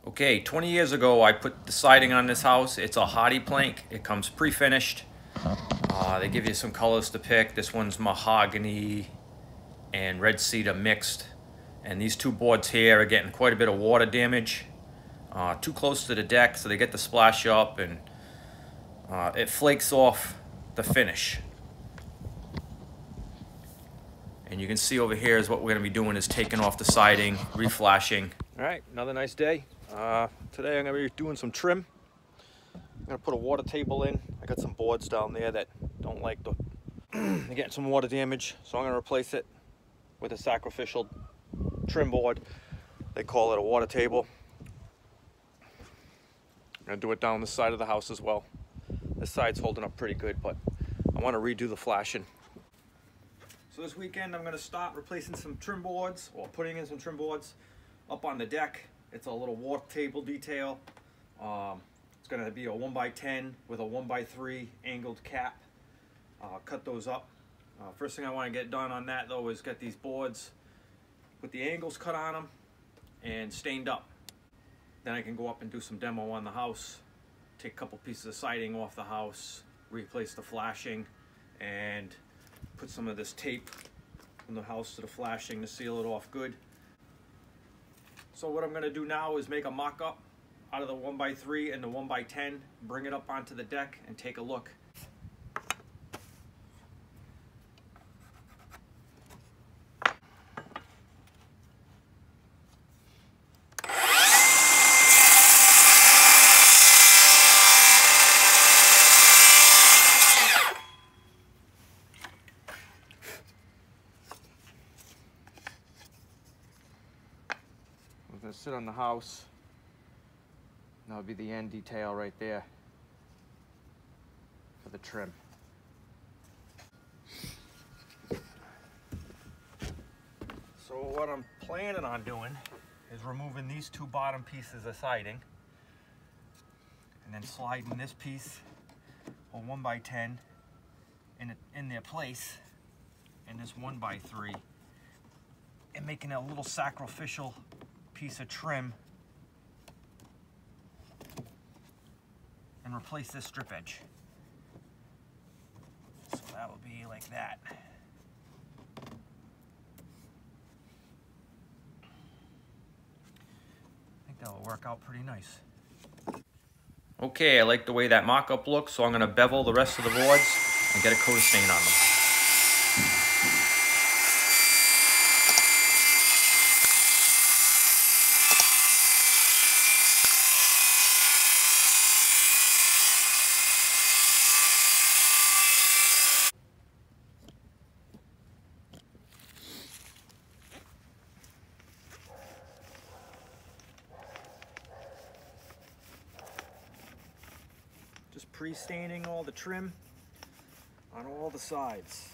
Okay, 20 years ago I put the siding on this house. It's a hardy plank. It comes pre-finished. They give you some colors to pick. This one's mahogany and red cedar mixed. And these two boards here are getting quite a bit of water damage. Too close to the deck, so they get the splash up and it flakes off the finish. And you can see over here is what we're going to be doing is taking off the siding, reflashing. All right, another nice day. Today I'm going to be doing some trim. I'm going to put a water table in. I got some boards down there that don't like the they're getting some water damage, so I'm going to replace it with a sacrificial trim board. They call it a water table. I'm going to do it down the side of the house as well. This side's holding up pretty good, but I want to redo the flashing. So this weekend I'm going to start replacing some trim boards, or putting in some trim boards up on the deck. It's a little water table detail. It's going to be a 1x10 with a 1x3 angled cap. Cut those up. First thing I want to get done on that though is get these boards with the angles cut on them and stained up. Then I can go up and do some demo on the house, take a couple pieces of siding off the house, replace the flashing, and put some of this tape from the house to the flashing to seal it off good. So what I'm going to do now is make a mock-up out of the 1x3 and the 1x10, bring it up onto the deck and take a look. I'm going to sit on the house. That'll be the end detail right there for the trim. So what I'm planning on doing is removing these two bottom pieces of siding and then sliding this piece or 1x10 in their place and this 1x3 and making a little sacrificial piece of trim and replace this strip edge. So that will be like that. I think that will work out pretty nice. Okay, I like the way that mock-up looks, so I'm going to bevel the rest of the boards and get a coat of stain on them. Just pre-staining all the trim on all the sides.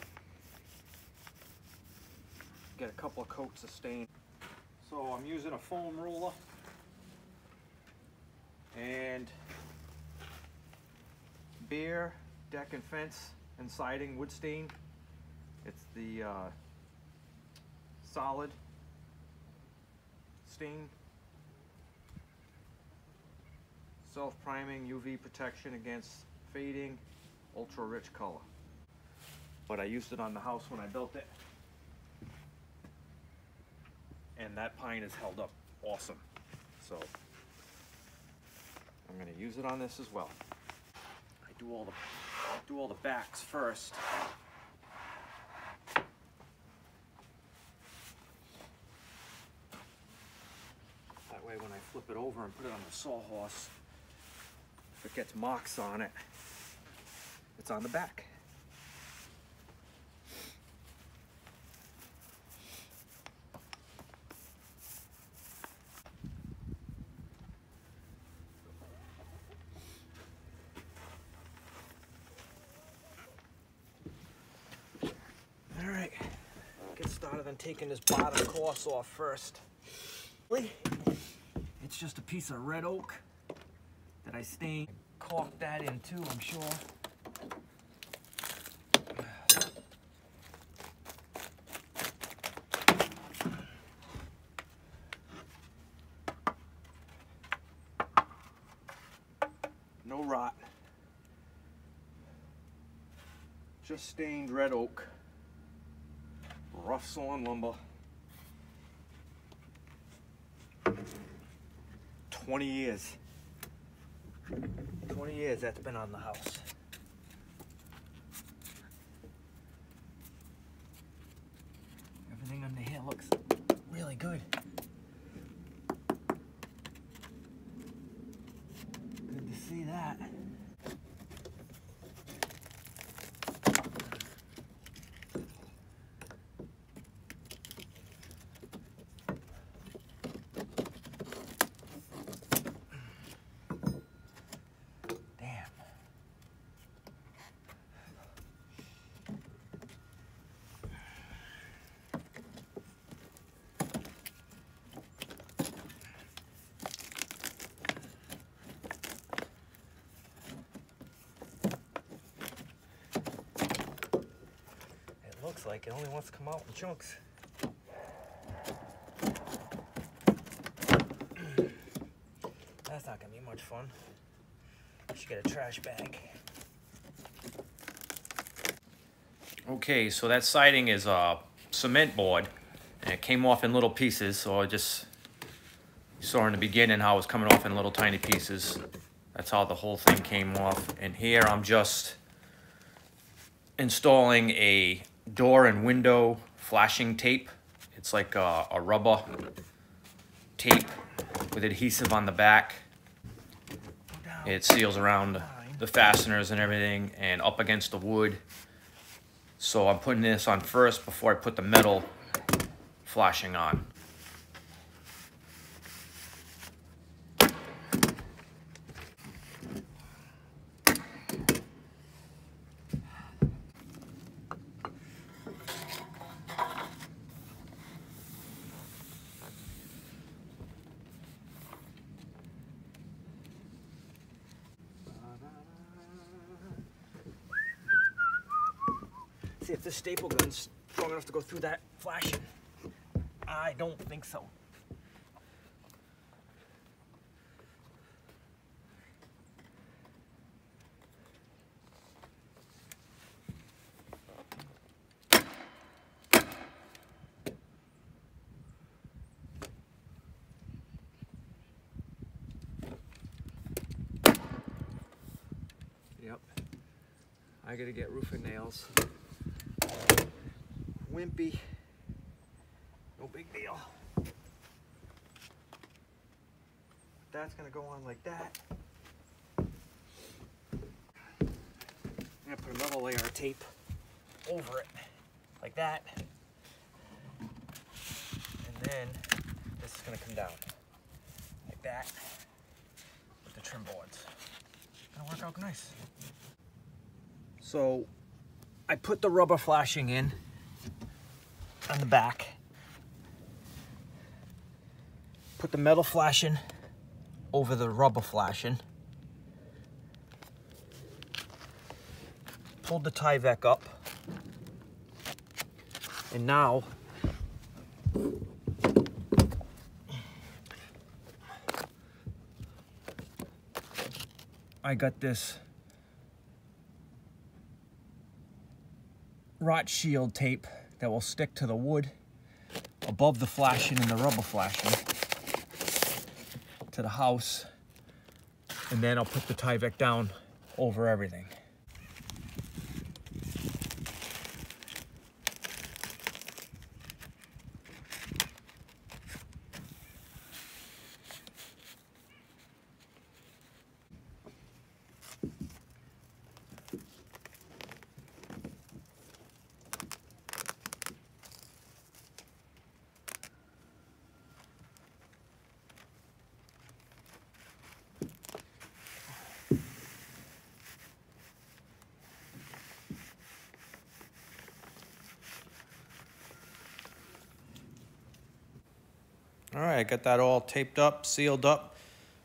Get a couple of coats of stain. So I'm using a foam roller and Behr deck and fence and siding wood stain. It's the solid stain. Self-priming, UV protection against fading, ultra-rich color. But I used it on the house when I built it. And that pine has held up awesome. So I'm going to use it on this as well. I do all the backs first. That way when I flip it over and put it on the sawhorse, if it gets marks on it, it's on the back. All right, get started on taking this bottom course off first. It's just a piece of red oak that I stained. Caulk that in too, I'm sure. No rot. Just stained red oak. Rough sawn lumber. 20 years. 20 years that's been on the house. Everything under here looks really good. Good to see that. Looks like it only wants to come out in chunks. That's not gonna be much fun. I should get a trash bag. Okay, so that siding is a cement board, and it came off in little pieces, so I just saw in the beginning how it was coming off in little tiny pieces. That's how the whole thing came off. And here I'm just installing a door and window flashing tape. It's like a rubber tape with adhesive on the back. It seals around the fasteners and everything and up against the wood. So I'm putting this on first before I put the metal flashing on. See if this staple gun's strong enough to go through that flashing. I don't think so. Yep. I gotta get roofing nails. Wimpy, no big deal. That's gonna go on like that. I'm gonna put another layer of tape over it, like that. And then this is gonna come down, like that, with the trim boards. Gonna work out nice. So, I put the rubber flashing in on the back. Put the metal flashing over the rubber flashing. Pulled the Tyvek up. And now I got this rot shield tape that will stick to the wood above the flashing and the rubber flashing to the house, and then I'll put the Tyvek down over everything. All right, got that all taped up, sealed up,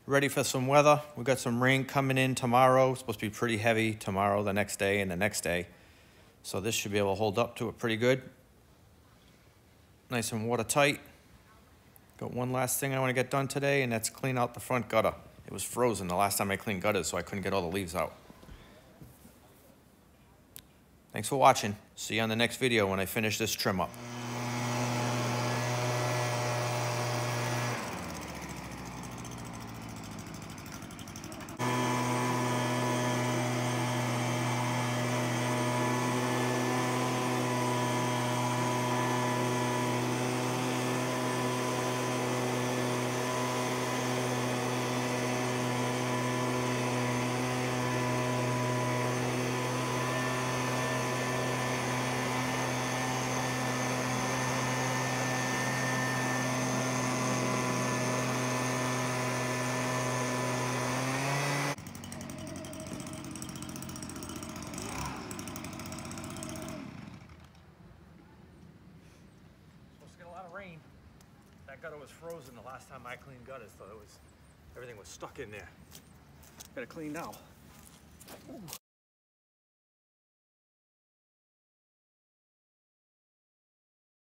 ready for some weather. We got some rain coming in tomorrow. It's supposed to be pretty heavy tomorrow, the next day, and the next day. So this should be able to hold up to it pretty good. Nice and watertight. Got one last thing I want to get done today, and that's clean out the front gutter. It was frozen the last time I cleaned gutters, so I couldn't get all the leaves out. Thanks for watching. See you on the next video when I finish this trim up. Rain. That gutter was frozen the last time I cleaned gutters, so everything was stuck in there. Got it clean now. Ooh.